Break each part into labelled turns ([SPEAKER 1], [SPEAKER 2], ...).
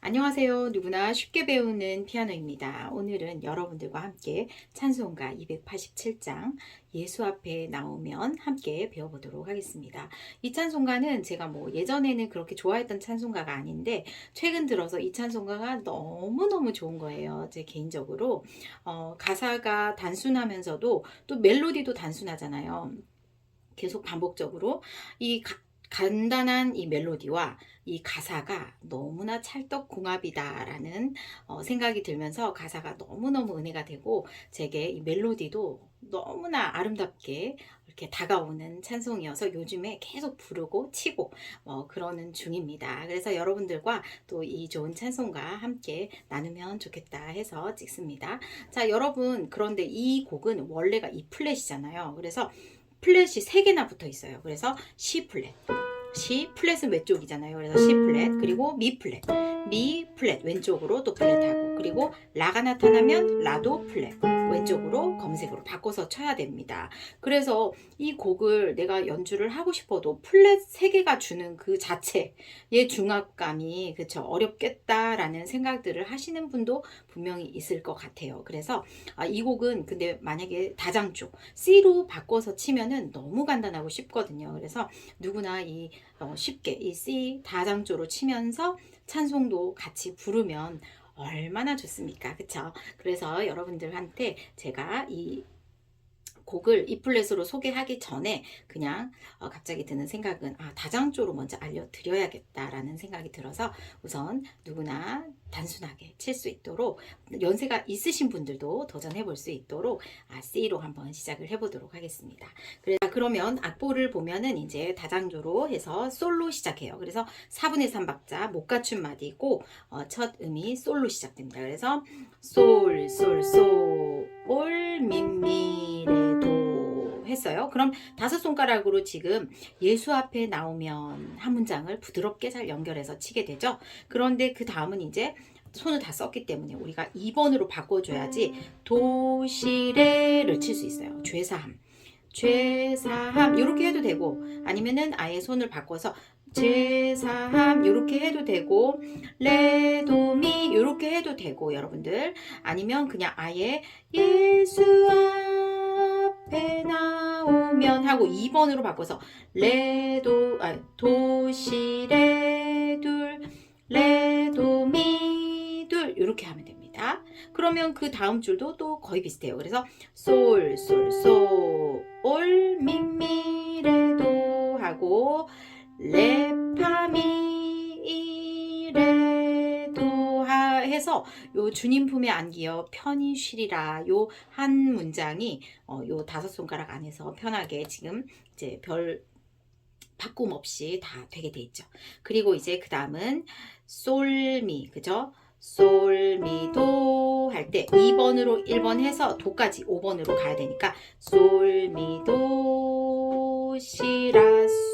[SPEAKER 1] 안녕하세요. 누구나 쉽게 배우는 피아노입니다. 오늘은 여러분들과 함께 찬송가 287장 예수 앞에 나오면 함께 배워보도록 하겠습니다. 이 찬송가는 제가 예전에는 그렇게 좋아했던 찬송가가 아닌데 최근 들어서 이 찬송가가 너무너무 좋은 거예요. 제 개인적으로 가사가 단순하면서도 또 멜로디도 단순하잖아요. 계속 반복적으로 이 간단한 이 멜로디와 이 가사가 너무나 찰떡궁합이다라는 생각이 들면서 가사가 너무너무 은혜가 되고 제게 이 멜로디도 너무나 아름답게 이렇게 다가오는 찬송이어서 요즘에 계속 부르고 치고 그러는 중입니다. 그래서 여러분들과 또 이 좋은 찬송과 함께 나누면 좋겠다 해서 찍습니다. 자, 여러분, 그런데 이 곡은 원래가 E 플랫이잖아요. 그래서 플랫이 3개나 붙어 있어요. 그래서 C 플랫. C 플랫은 왼쪽이잖아요. 그래서 C 플랫, 그리고 미 플랫. 미 플랫 왼쪽으로 또 플랫하고, 그리고 라가 나타나면 라도 플랫 왼쪽으로 검색으로 바꿔서 쳐야 됩니다. 그래서 이 곡을 내가 연주를 하고 싶어도 플랫 3개가 주는 그 자체의 중압감이 그쵸 어렵겠다라는 생각들을 하시는 분도 분명히 있을 것 같아요. 그래서 이 곡은 근데 만약에 다장조 C로 바꿔서 치면은 너무 간단하고 쉽거든요. 그래서 누구나 쉽게 이 C 다장조로 치면서 찬송도 같이 부르면 얼마나 좋습니까? 그쵸? 그래서 여러분들한테 제가 이 곡을 E 플랫으로 소개하기 전에 그냥 갑자기 드는 생각은 다장조로 먼저 알려드려야겠다라는 생각이 들어서 우선 누구나 단순하게 칠 수 있도록 연세가 있으신 분들도 도전해 볼 수 있도록 C로 한번 시작을 해보도록 하겠습니다. 그러면 악보를 보면은 이제 다장조로 해서 솔로 시작해요. 그래서 4분의 3박자 못 갖춘 마디고 첫 음이 솔로 시작됩니다. 그래서 솔, 솔, 솔, 미, 레, 도 했어요. 그럼 5손가락으로 지금 예수 앞에 나오면 한 문장을 부드럽게 잘 연결해서 치게 되죠. 그런데 그 다음은 이제 손을 다 썼기 때문에 우리가 2번으로 바꿔줘야지 도시레를 칠 수 있어요. 죄사함. 죄사함 이렇게 해도 되고 아니면은 아예 손을 바꿔서 죄사함 이렇게 해도 되고 레도미 이렇게 해도 되고 여러분들 아니면 그냥 아예 예수 앞에 나오면 하고 2번으로 바꿔서 도시 레둘 레도미 둘 이렇게 하면 됩니다. 그러면 그 다음 줄도 또 거의 비슷해요. 그래서 솔, 솔, 솔, 미, 레, 도 하고 레, 파, 미, 레, 도 해서 요 주님 품에 안기어 편히 쉬리라 요 한 문장이 요 5손가락 안에서 편하게 지금 이제 별 바꿈 없이 다 되게 돼 있죠. 그리고 이제 그 다음은 솔미 그죠? 솔미도 할 때 2번으로 1번 해서 도까지 5번으로 가야 되니까 솔미도 시라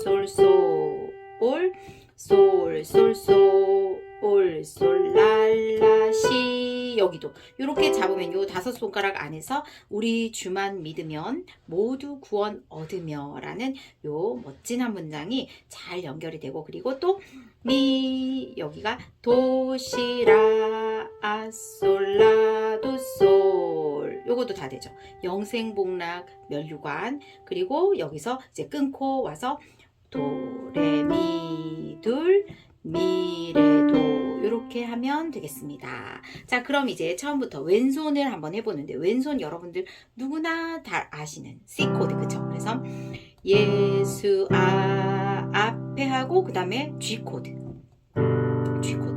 [SPEAKER 1] 솔솔 솔솔솔솔 시 여기도 이렇게 잡으면 요 5손가락 안에서 우리 주만 믿으면 모두 구원 얻으며 라는 요 멋진 한 문장이 잘 연결이 되고 그리고 또 미 여기가 도시라 아솔라도솔 요것도 다 되죠. 영생복락 멸류관 그리고 여기서 이제 끊고 와서 도레미둘 미레도 이렇게 하면 되겠습니다. 자 그럼 이제 처음부터 왼손을 한번 해보는데 왼손 여러분들 누구나 다 아시는 C 코드 그쵸? 그래서 예수 앞에 하고 그 다음에 G 코드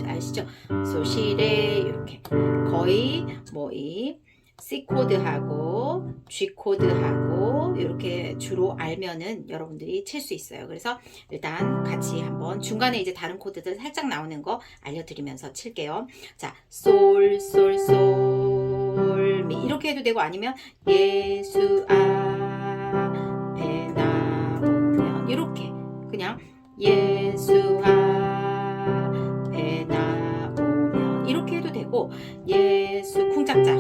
[SPEAKER 1] 아시죠? 소시레 이렇게 거의 이 C 코드하고 G 코드하고 이렇게 주로 알면은 여러분들이 칠 수 있어요. 그래서 일단 같이 한번 중간에 이제 다른 코드들 살짝 나오는 거 알려드리면서 칠게요. 자, 솔, 솔, 솔, 미 이렇게 해도 되고 아니면 예수 앞에 나오면 이렇게 그냥 예수 앞에 나오면 이렇게 해도 되고 예수 쿵짝짝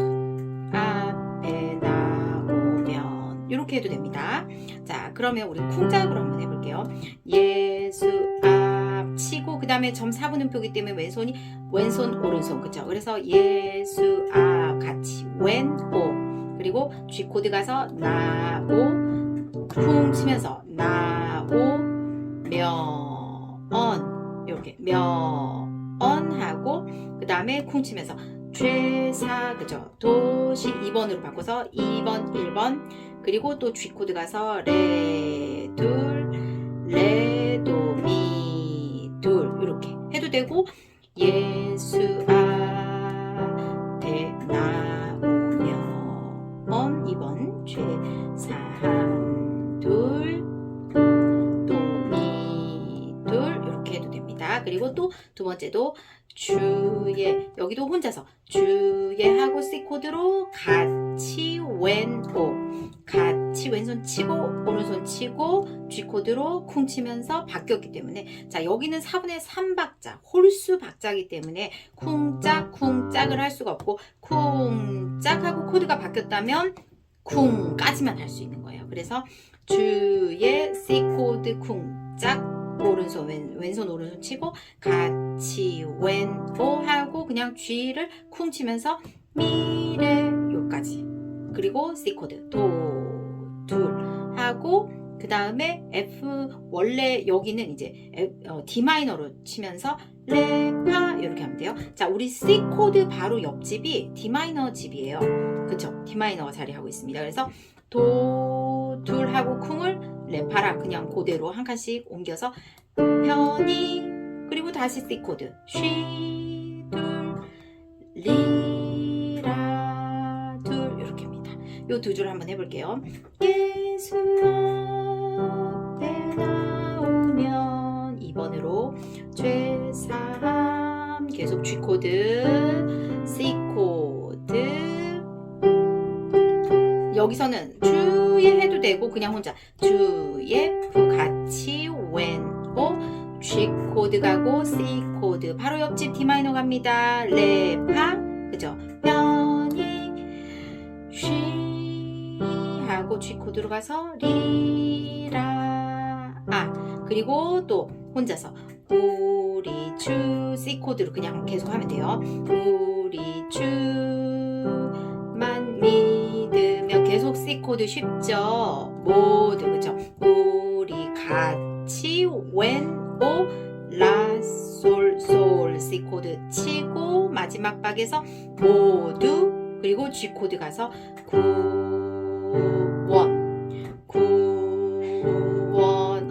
[SPEAKER 1] 앞에 나오면 이렇게 해도 됩니다. 자 그러면 우리 쿵짝으로 한번 해볼게요. 예수 앞 치고 치고 그 다음에 점 4분음표기 때문에 왼손 오른손 그쵸? 그래서 예수 같이 오 그리고 G 코드 가서 나오 쿵 치면서 나오 면 이렇게 면 하고 그 다음에 쿵 치면서 죄사 그죠? 도시 2번으로 바꿔서 2번 1번 그리고 또 G 코드 가서 레 둘 레 도 미 둘 이렇게 해도 되고 예수 앞에 나오면 2번 죄사함 둘 도 미 둘 이렇게 해도 됩니다. 그리고 또 두 번째도 주의 여기도 혼자서 주의 하고 C 코드로 같이 같이 왼손 치고 오른손 치고 G 코드로 쿵 치면서 바뀌었기 때문에 자 여기는 4분의 3박자 홀수 박자이기 때문에 쿵짝을 할 수가 없고 쿵짝하고 코드가 바뀌었다면 쿵까지만 할 수 있는 거예요. 그래서 주의 C 코드 쿵짝 오른손 왼손 오른손 치고 같이 왼오 하고 그냥 G를 쿵 치면서 미래 요까지 그리고 C 코드 도 둘 하고 그 다음에 F 원래 여기는 이제 D 마이너로 치면서 레 파 이렇게 하면 돼요. 자 우리 C 코드 바로 옆집이 D 마이너 집이에요. 그쵸? D 마이너가 자리하고 있습니다. 그래서 도 둘 하고 쿵을 레파라 그냥 그대로 한 칸씩 옮겨서 편히 그리고 다시 C 코드 쉬 둘 리라 둘 이렇게 합니다. 요 두 줄 한번 해볼게요. 예수 앞에 나오면 2번으로 죄사함 계속 G 코드 C 코드 여기서는 주의 해도 되고 그냥 혼자 주의 같이 왼오 G 코드 가고 C 코드 바로 옆집 D 마이너 갑니다. 레 파 그죠? 편히 쉬 하고 G 코드로 가서 리라 그리고 또 혼자서 우리 주 C 코드로 그냥 계속 하면 돼요. 우리 주만 믿으면 계속 C 코드 쉽죠? 모두 그죠? 우리 같이 왼오 라솔솔 C 코드 치고 마지막 박에서 모두 그리고 G 코드 가서 구원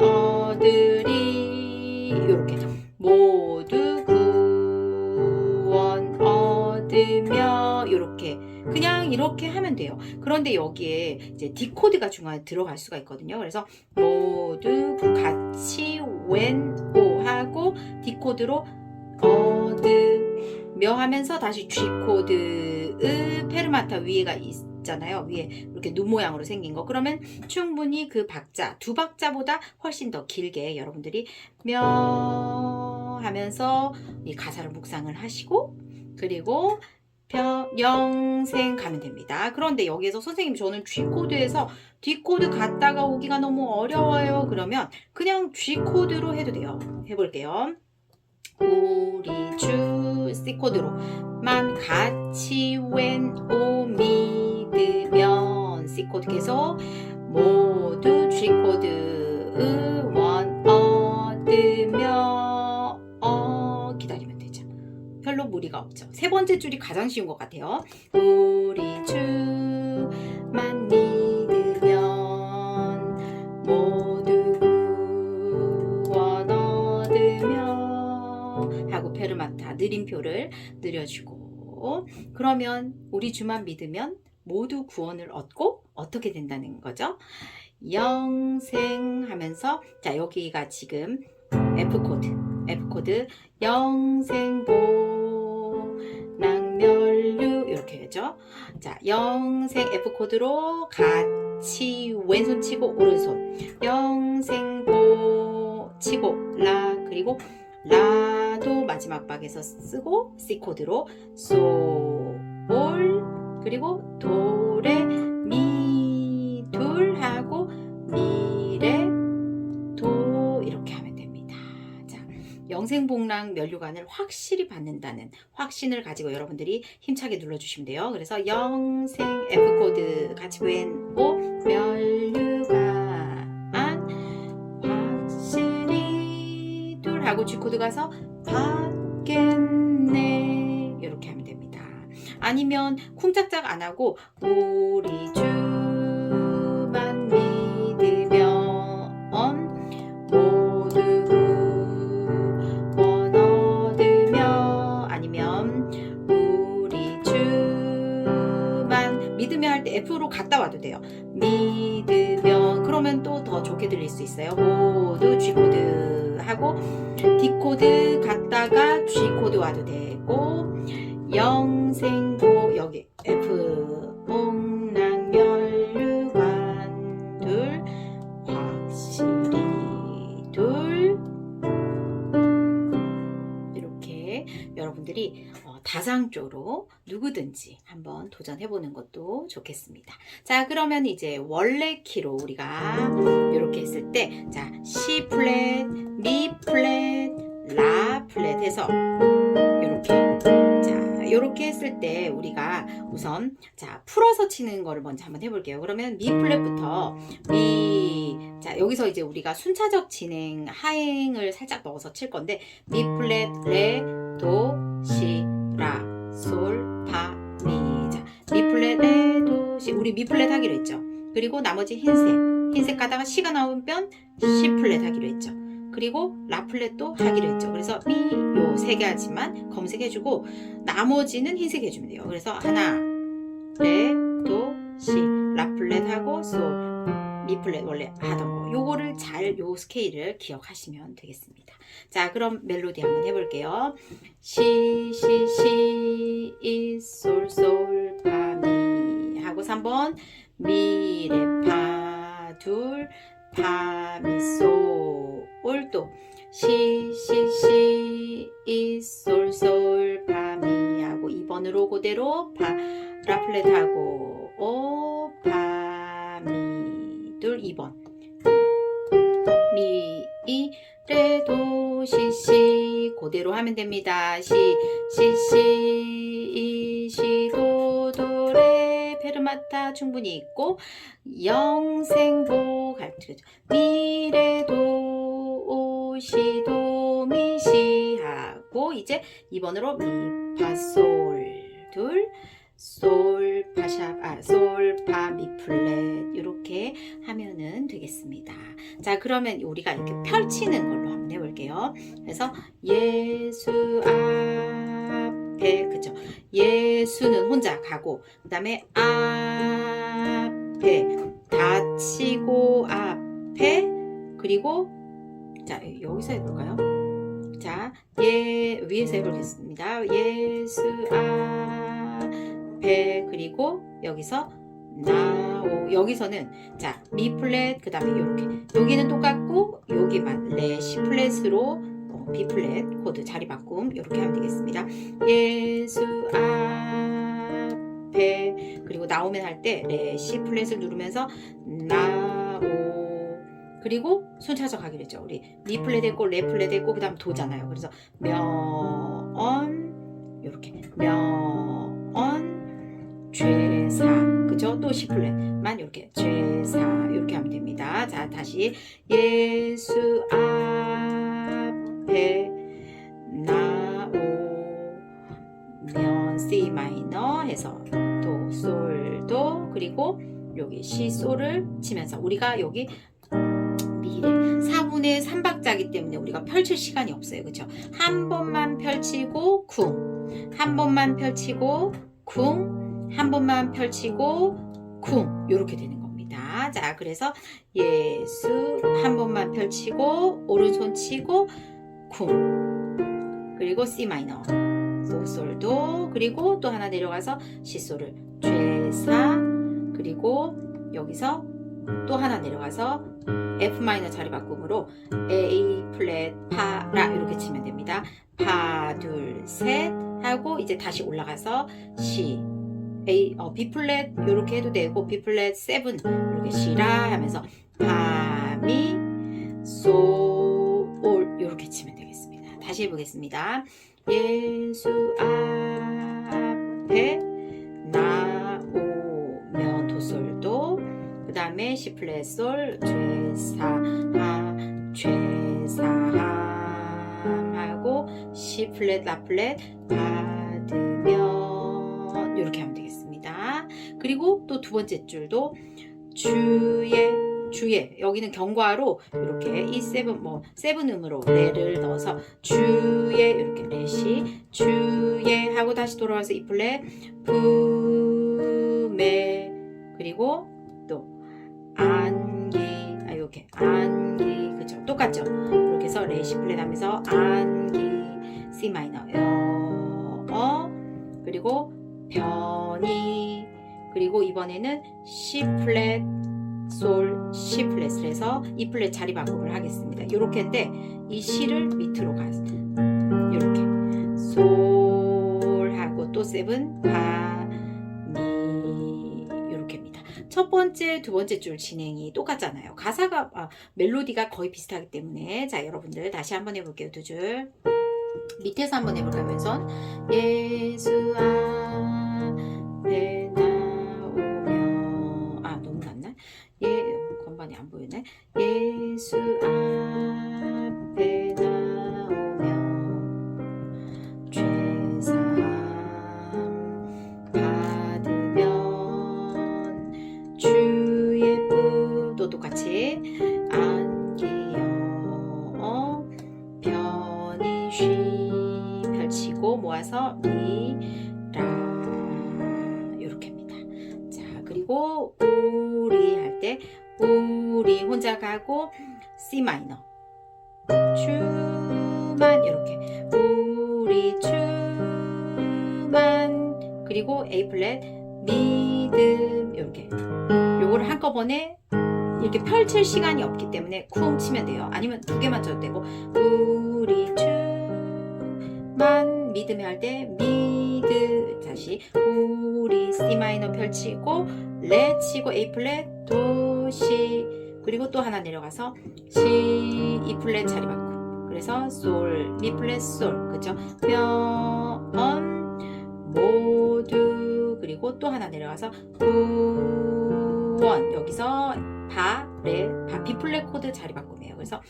[SPEAKER 1] 얻으리 이렇게 모두 구원 얻으며 이렇게 그냥 이렇게 하면 돼요. 그런데 여기에 이제 D 코드가 중간에 들어갈 수가 있거든요. 그래서 모두 같이 왼오 하고 D 코드로 얻으며 하면서 다시 G 코드의 페르마타 위에가 있잖아요. 위에 이렇게 눈 모양으로 생긴 거. 그러면 충분히 그 박자, 두 박자보다 훨씬 더 길게 여러분들이 며 하면서 이 가사를 묵상을 하시고 그리고 영생 가면 됩니다. 그런데 여기에서 선생님 저는 G 코드에서 D 코드 갔다가 오기가 너무 어려워요. 그러면 그냥 G 코드로 해도 돼요. 해볼게요. 우리 주 C 코드로만 같이 왼오 믿으면 C 코드 계속 모두 G 코드 원 얻으며 기다리면 되죠. 별로 무리가 없죠. 세 번째 줄이 가장 쉬운 것 같아요. 우리 주만 믿으면 모두 구원 얻으며 하고 페르마타 느림표를 느려주고 그러면 우리 주만 믿으면 모두 구원을 얻고 어떻게 된다는 거죠? 영생하면서 자 여기가 지금 F 코드 영생보 낭멸류 이렇게 하죠. 자 영생 F 코드로 같이 왼손 치고 오른손 영생보 치고 라 그리고 라도 마지막 박에서 쓰고 C 코드로 솔 그리고 도레 미 둘 하고 미레 도 이렇게 하면 됩니다. 자 영생복랑 면류관을 확실히 받는다는 확신을 가지고 여러분들이 힘차게 눌러주시면 돼요. 그래서 영생 F코드 같이 왼오 면류관 확실히 둘 하고 G코드 가서 받겠네 이렇게 하면 됩니다. 아니면 쿵짝짝 안 하고 우리 주만 믿으면 모두 구원 얻으며 아니면 우리 주만 믿으며 할 때 F로 갔다 와도 돼요. 믿으면 그러면 또 더 좋게 들릴 수 있어요. 모두 G코드 하고 D코드 갔다가 G코드 와도 되고 영생보 여기 F 복랑면류관 둘 확실히 둘 이렇게 여러분들이 다상조로 누구든지 한번 도전해보는 것도 좋겠습니다. 자, 그러면 이제 원래 키로 우리가 이렇게 했을 때, 자, C 플랫, 미 플랫, 라 플랫 해서 이렇게. 자, 이렇게 했을 때 우리가 우선 자 풀어서 치는 거를 먼저 한번 해볼게요. 그러면 미 플랫부터 미, 자 여기서 이제 우리가 순차적 진행 하행을 살짝 넣어서 칠 건데 미 플랫, 레, 도, 시, 라, 솔, 파, 미. 자, 미 플랫, 레, 도, 시. 우리 미 플랫 하기로 했죠. 그리고 나머지 흰색 가다가 시가 나오면 시 플랫 하기로 했죠. 그리고 라 플랫도 하기로 했죠. 그래서 미, 요 세 개 하지만 검색해주고 나머지는 흰색 해주면 돼요. 그래서 하나, 레, 도, 시, 라 플랫 하고 솔, 미 플랫 원래 하던 거. 요거를 잘 요 스케일을 기억하시면 되겠습니다. 자, 그럼 멜로디 한번 해볼게요. 시, 시, 시, 이, 솔, 솔, 파, 미 하고 3번 미, 레, 파, 둘, 파, 미, 솔, 또 시, 시, 시, 이, 솔, 솔, 파, 미 하고 2번으로 그대로 파, 라 플랫 하고 오, 파, 미, 둘 2번 미, 이, 레, 도, 시, 시 그대로 하면 됩니다. 시, 시, 시, 이, 시, 도, 도, 레 페르마타 충분히 있고 영생보 미, 레, 도, 오, 시, 도, 미, 시 하고 이제 2번으로 미, 파, 솔 둘 솔, 파샵, 솔, 파, 미 플랫 이렇게 하면은 되겠습니다. 자, 그러면 우리가 이렇게 펼치는 걸로 한번 해볼게요. 그래서 예수 앞에 그죠? 예수는 혼자 가고 그 다음에 앞에 닫히고 앞에 그리고 자 여기서 해볼까요? 자, 위에서 해보겠습니다. 예수 앞에 그리고 여기서 나오 여기서는 자 미 플랫 그 다음에 이렇게 여기는 똑같고 여기만 레 시 플랫으로 B 플랫 코드 자리 바꿈 이렇게 하면 되겠습니다. 예수 앞에 그리고 나오면 할 때 레 시 플랫을 누르면서 나오 그리고 순차적 하기로 했죠. 우리 미 플랫 했고 레 플랫 했고 그 다음 도잖아요. 그래서 면 이렇게 면 죄사 그죠? 또 C 플랫만 이렇게 죄사 이렇게 하면 됩니다. 자 다시 예수 앞에 나오면 C 마이너 해서 도, 솔, 도 그리고 여기 C, 솔을 치면서 우리가 여기 미래 4분의 3박자이기 때문에 우리가 펼칠 시간이 없어요. 그렇죠? 한 번만 펼치고 쿵, 한 번만 펼치고 쿵, 한 번만 펼치고 쿵 이렇게 되는 겁니다. 자, 그래서 예수 한 번만 펼치고 오른손 치고 쿵 그리고 C 마이너 도, 솔, 도 그리고 또 하나 내려가서 C, 솔을 죄사 그리고 여기서 또 하나 내려가서 F 마이너 자리 바꿈으로 A 플랫 파 라 이렇게 치면 됩니다. 파 둘 셋 하고 이제 다시 올라가서 C A B 플랫 이렇게 해도 되고 B 플랫 7 이렇게 시라 하면서 파 미 솔 이렇게 치면 되겠습니다. 다시 해보겠습니다. 예수 앞에 나오면 도솔도, 그 다음에 C 플랫 솔 죄사함하고 C 플랫 라 플랫 받으면 이렇게 하면 되겠습니다. 그리고 또 두 번째 줄도 주의 여기는 경과로 이렇게 이 세븐음으로 레를 넣어서 주의 이렇게 레시 주의 하고 다시 돌아와서 이 플랫 품에, 그리고 또 안기 이렇게 안기, 그죠? 똑같죠? 이렇게 해서 레시 플랫 하면서 안기 C 마이너 그리고 변이, 그리고 이번에는 C 플랫 솔 C 플랫을 해서 E 플랫 자리 바꿈을 하겠습니다. 이렇게 했는데 이 C를 밑으로 가서 이렇게 솔하고 또 세븐 파미 이렇게입니다. 첫 번째, 두 번째 줄 진행이 똑같잖아요. 가사가 멜로디가 거의 비슷하기 때문에 자 여러분들 다시 한번 해볼게요. 두 줄 밑에서 한번 해볼까요? 왼손 예수 앞에 나오면 너무 낮나? 건반이 안 보이네. 예수 앞에 나오면 죄사함 받으면 주의 또 똑같이 안기여 변이 쉬 펼치고 모아서 미라 이렇게입니다. 자 그리고 우리 할 때 우리 혼자 가고 C 마이너 주만 이렇게 우리 주만, 그리고 A 플랫 믿음 이렇게 요거를 한꺼번에 이렇게 펼칠 시간이 없기 때문에 쿵 치면 돼요. 아니면 두 개만 쳐도 되고 우리 주만 믿음에 할 때 미드 다시 우리 C 마이너 펼치고 레 치고 A 플랫 도 C, 그리고 또 하나 내려가서 C E 플랫 자리 바꿔, 그래서 솔 미 플랫 솔, 그죠? 면 모두, 그리고 또 하나 내려가서 구원, 여기서 바, 레, 바, B 플랫 코드 자리 바꾸네요. 그래서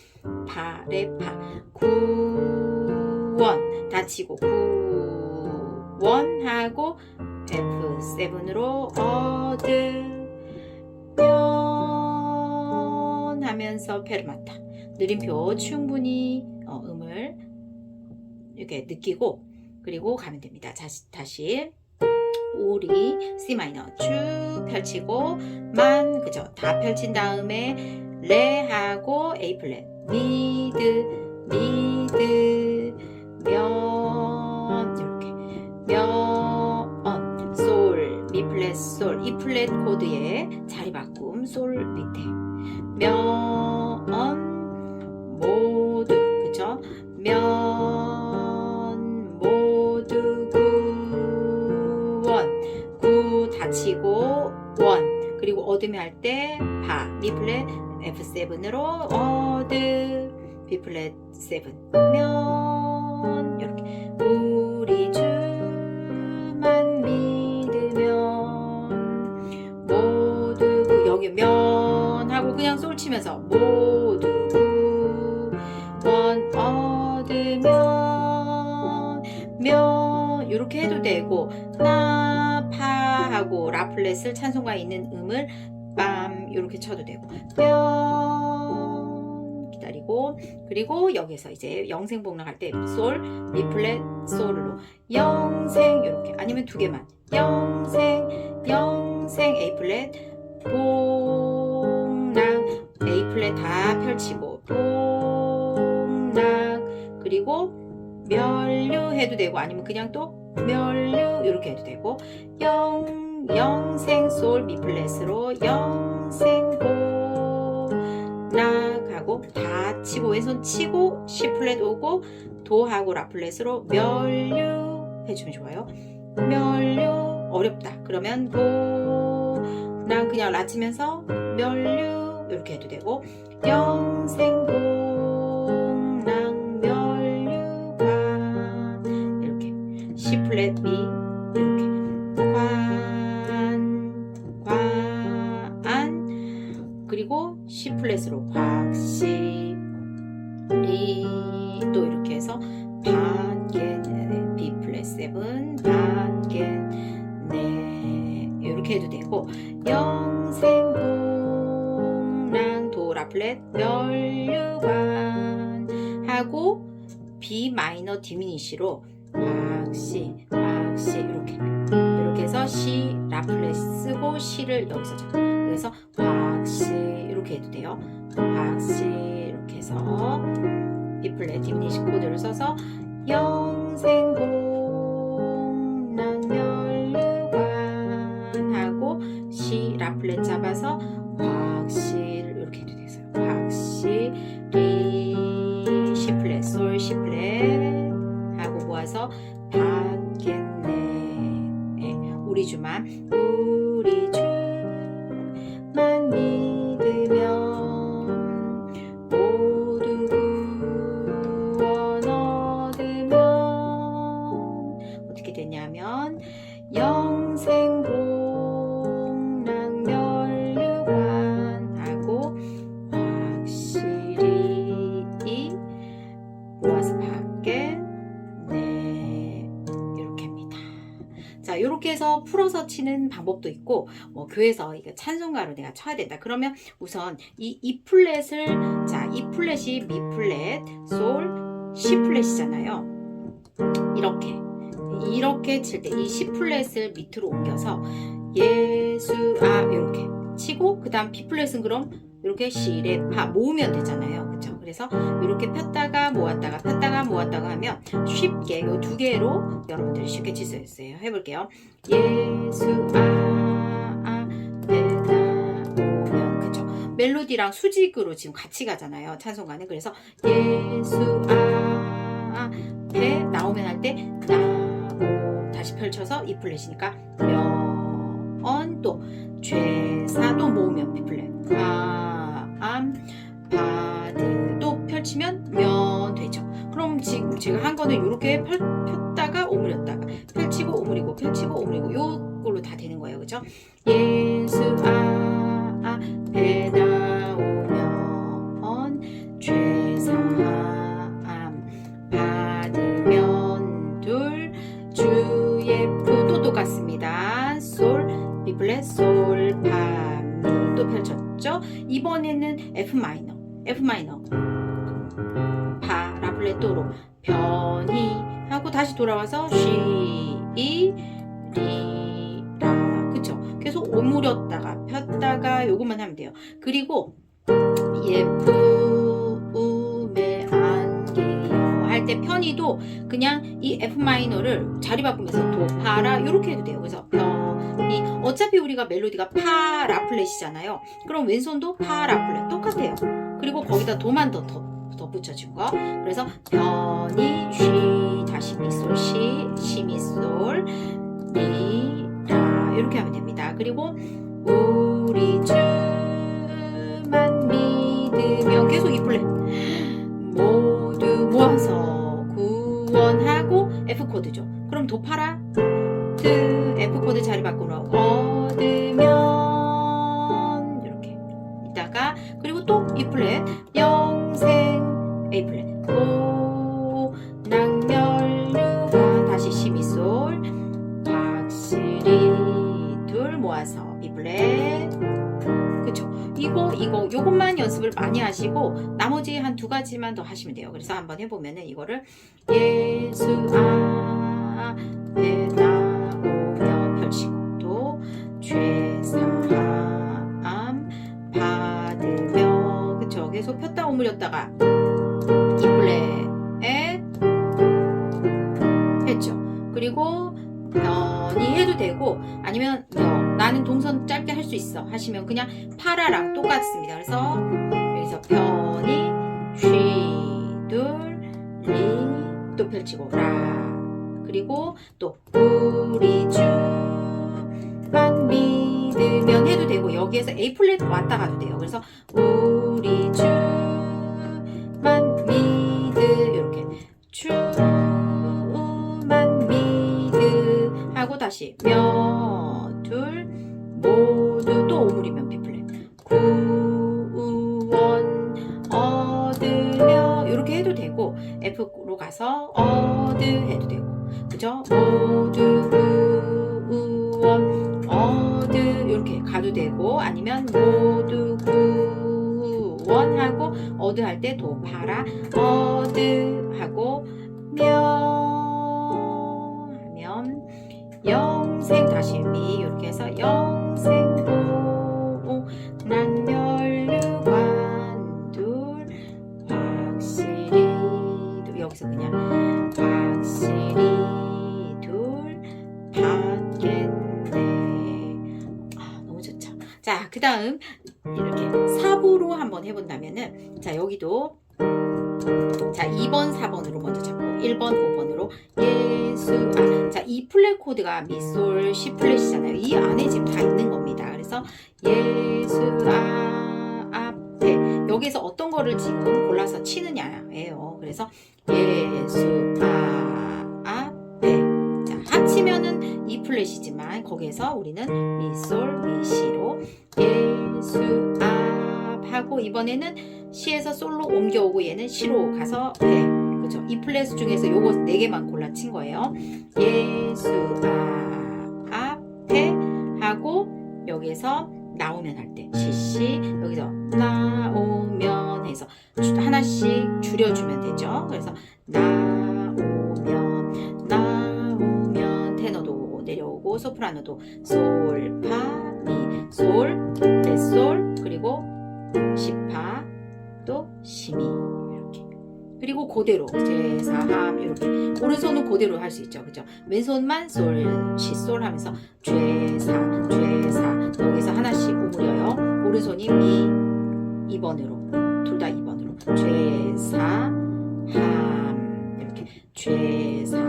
[SPEAKER 1] 바, 레, 바, 구원 다치고 구원하고 F7으로 얻으면 하면서 페르마타 느림표 충분히 음을 이렇게 느끼고 그리고 가면 됩니다. 다시 우리 C 마이너 쭉 펼치고 만, 그죠? 다 펼친 다음에 레 하고 A 플랫 미드 면 이렇게 면 솔 미 플랫 솔 E 플랫 코드의 자리 바꿈 솔 밑에 면 모두, 그죠? 면 모두 구원 구 다치고 원, 그리고 얻으면 할 때 바 미 플랫 F7으로 얻으 B 플랫 7 면 이렇게 우리 주만 믿으면 모두 여기 면 하고 그냥 솔 치면서 모두 구원 얻으면 면 이렇게 해도 되고 나 파하고 라 플랫을 찬송가 있는 음을 빰 이렇게 쳐도 되고 면 기다리고, 그리고 여기서 이제 영생 복락할 때 솔, 미 플랫 솔로 영생 이렇게, 아니면 두 개만 영생 A 플랫 복락 A 플랫 다 펼치고 복락, 그리고 멸류 해도 되고 아니면 그냥 또 멸류 이렇게 해도 되고 영생 솔 미 플랫으로 영생 복락하고 다 치고 왼손 치고 C 플랫 오고 도하고 라 플랫으로 멸류 해주면 좋아요. 멸류 어렵다 그러면 복락 그냥 라 치면서 멸류 이렇게 해도 되고 영생 복락 멸류 플랫 B 이렇게 그리고 C 플랫으로 확실히 또 이렇게 해서 받겠네 B 플랫 7 받겠네 이렇게 해도 되고 영생공랑 도 라 플랫 멸류관 하고 B 마이너 디미니시로 확시 이렇게 해서 C 라 플랫 쓰고 C를 여기서 잡고 그래서 확시 이렇게 해도 돼요. 확시 이렇게 해서 B 플랫 디미니시 코드를 써서 영생공랑 멸류관 하고 C 라 플랫 잡아서 확실히 이렇게 해도 되세요. 확실히 C 플랫 솔 C 플랫 하고 모아서 받겠네. 우리 주만 믿으면 모두 구원 얻으면 어떻게 되냐면 영생공랑 멸류관 하고 확실히 모아서 받겠네 이렇게 합니다. 자, 이렇게 해서 풀어서 치는 방법도 있고, 뭐 교회에서 이거 찬송가로 내가 쳐야 된다. 그러면 우선 이 플랫을, 자, 이 플랫이 미 플랫, 솔, C 플랫이잖아요. 이렇게 칠 때 이 C 플랫을 밑으로 옮겨서 예수 이렇게 치고, 그 다음 B 플랫은 그럼 이렇게 C, 레, 파 모으면 되잖아요. 그쵸? 그래서 이렇게 폈다가 모았다가 폈다가 모았다가 하면 쉽게 이 두 개로 여러분들이 쉽게 칠 수 있어요. 해볼게요. 예수 앞에다 오면 그쵸? 멜로디랑 수직으로 지금 같이 가잖아요. 찬송가는. 그래서 예수 앞에 나오면 할 때 나오 다시 펼쳐서 E 플랫이니까 면 또 죄사 또 모으면 B 플랫 바드 또 펼치면 면 되죠. 그럼 지금 제가 한 거는 이렇게 폈다가 오므렸다가 펼치고 오므리고 펼치고 오므리고 요걸로 다 되는 거예요. 그죠? 예수 앞에 나오면 죄사함 받으면 둘 주의 또 똑같습니다. 솔 B 플랫 솔 파 미 또 펼쳤죠? 이번에는 F 마이너 파 라 플랫 도로 변이 하고 다시 돌아와서 쉬 리 라 그쵸? 계속 오므렸다가 폈다가 요것만 하면 돼요. 그리고 예쁨의 안개요 할 때 편의도 그냥 이 F 마이너를 자리 바꾸면서 도, 파, 라 이렇게 해도 돼요. 그래서 편이 어차피 우리가 멜로디가 파, 라 플랫이잖아요. 그럼 왼손도 파, 라 플랫 똑같아요. 그리고 거기다 도만 더 붙여준 거. 그래서 편이 쉬 다시 미솔 시 미솔 리 라 이렇게 하면 됩니다. 그리고 우리 주만 믿으면 계속 이 플랫 모두 모아서 구원하고 F 코드죠. 그럼 도 파라 F 코드 자리 바꾸러 얻으면 이렇게 있다가 그리고 또 E 플랫 영생 A 플랫 오 낭멸류관 다시 C 미솔 확실히 둘 모아서 B 플랫 그쵸? 요것만 연습을 많이 하시고 나머지 한 두 가지만 더 하시면 돼요. 그래서 한번 해보면은 이거를 예수 앞에 나오면 펼치고 또 죄사함 받으며 그쵸? 계속 폈다 오므렸다가 E 플랫 했죠. 그리고 편히 해도 되고 아니면 나는 동선 짧게 할 수 있어 하시면 그냥 파라랑 똑같습니다. 그래서 여기서 편히 쉬둘 리 또 펼치고 라 그리고 또 우리 주만 믿으면 해도 되고 여기에서 A 플랫 왔다 가도 돼요. 그래서 우리 주만 믿으 이렇게 주만 믿으 하고 다시 며, 둘, 모두 또 오므리면 B플랫. 구원 얻으며 이렇게 해도 되고 F로 가서 얻으 해도 되고 그죠? 모두 구원 얻으 이렇게 가도 되고 아니면 모두 구원하고 얻으 할 때 도 파라 얻으 하고 며 하면 영생 다시 미 이렇게 해서 영생보 난멸류관 확실히 여기서 그냥 확실히 받겠네. 너무 좋죠. 자, 그 다음 이렇게 4부로 한번 해본다면은 자 여기도 자 2번 4번으로 먼저 잡고 1번 5번으로 예수 자 이 플랫 코드가 미솔 C 플랫이잖아요. 이 안에 지금 다 있는 겁니다. 그래서 예수 앞에 여기서 어떤 거를 지금 골라서 치느냐예요. 그래서 예수 앞에 자 합치면은 E 플랫이지만 거기에서 우리는 미솔 미시로 예수 앞 하고 이번에는 C에서 솔로 옮겨오고 얘는 C로 가서 배 그죠? 이 플랫 중에서 요거 4개만 골라 친 거예요. 예수 앞에 하고 여기에서 나오면 할 때 CC 여기서 나오면 해서 하나씩 줄여주면 되죠. 그래서 나오면 테너도 내려오고 소프라노도 솔, 파, 미, 솔, 레솔 그리고 시파 또 시미 이렇게 그리고 그대로 제사함 이렇게 오른손은 그대로 할 수 있죠. 그죠? 왼손만 솔, 시, 솔 하면서 죄사 여기서 하나씩 오므려요. 오른손이 미 2번으로 둘 다 2번으로 죄사함 이렇게 죄사함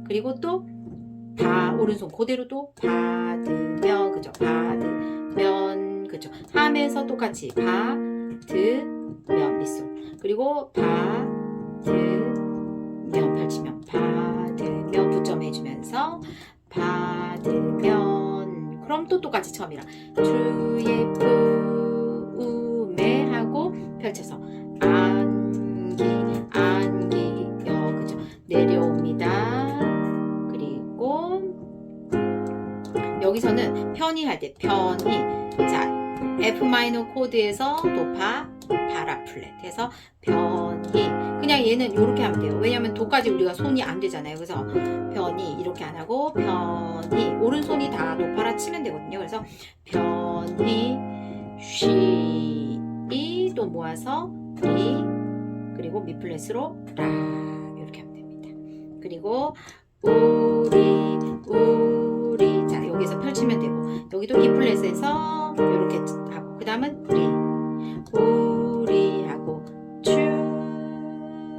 [SPEAKER 1] 그리고 또 오른손 그대로 또 받으며 그죠? 받으면 그죠? 함에서 똑같이 받으면 밑솔 그리고 받으면 펼치면 받으면 붙점 해주면서 받으면 그럼 또 똑같이 처음이랑 주의 품에 하고 펼쳐서 안기요 그죠? 내려옵니다. 그리고 여기서는 편히 할 때 편히 자 F 마이너 코드에서 도파 파라 플랫 해서 편히 그냥 얘는 이렇게 하면 돼요. 왜냐면 도까지 우리가 손이 안 되잖아요. 그래서 편히 이렇게 안 하고 편히 오른손이 다 도파라 치면 되거든요. 그래서 편히 쉬이 또 모아서 리 그리고 미 플랫으로 라 이렇게 하면 됩니다. 그리고 우리 자 여기서 펼치면 되고 여기도 E 플랫에서 이렇게 하고 그 다음은 우리 하고 주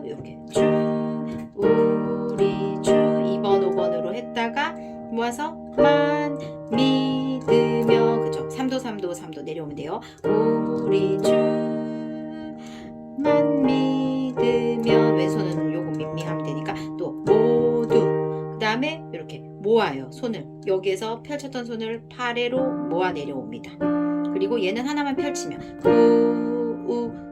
[SPEAKER 1] 이렇게 주 우리 주 2번 5번으로 했다가 모아서 만 믿으며 그죠? 3도 내려오면 돼요. 우리 주만 믿으면 왼손은 요거 밍밍하면 되니까 또 모두 그 다음에 이렇게 모아요. 손을 여기에서 펼쳤던 손을 파래로 모아 내려옵니다. 그리고 얘는 하나만 펼치면 우원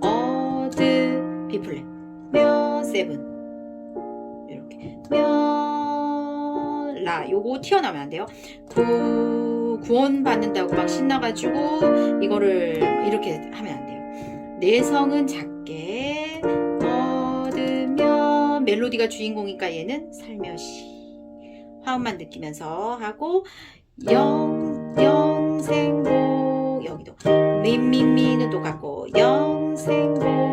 [SPEAKER 1] 어드 B 플랫 며 세븐 이렇게 라 요거 튀어나오면 안 돼요. 구원 받는다고 막 신나가지고 이거를 이렇게 하면 안 돼요. 내성은 작게 얻으며 멜로디가 주인공이니까 얘는 살며시 화음만 느끼면서 하고 영생고 여기도 미는 똑같고 영생고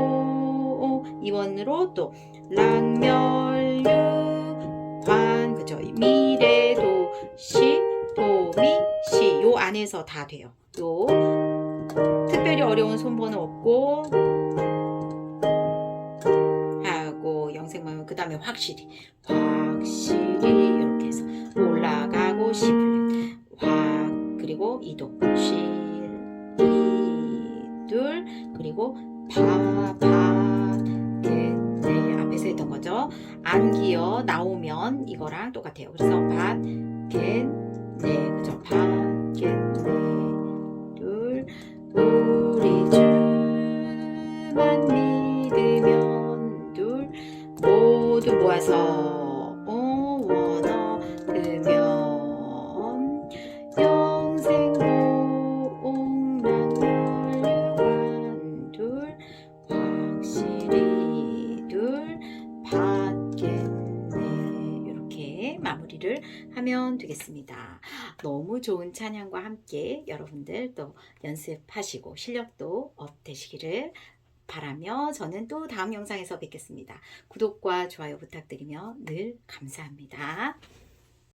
[SPEAKER 1] 2번으로 또 랑멸류관 그죠? 미래도 시 도미 시 요 안에서 다 돼요. 요 특별히 어려운 손번호 없고 하고 영생만 그 다음에 확실히 이렇게 해서 올라가고 시 플랫 확 그리고 이도 실2둘 그리고 네 앞에서 했던 그죠? 안기어 나오면 이거랑 똑같아요. 그래서 받겠네. 그죠? 받겠네. 둘, 우리 주만 믿으면 둘, 모두 모아서 원어 으면 영생 복락 멸류관 둘, 확실히 둘, 받겠네. 이렇게 마무리를 하면 되겠습니다. 너무 좋은 찬양과 함께 여러분들 또 연습하시고 실력도 업 되시기를 바라며 저는 또 다음 영상에서 뵙겠습니다. 구독과 좋아요 부탁드리며 늘 감사합니다.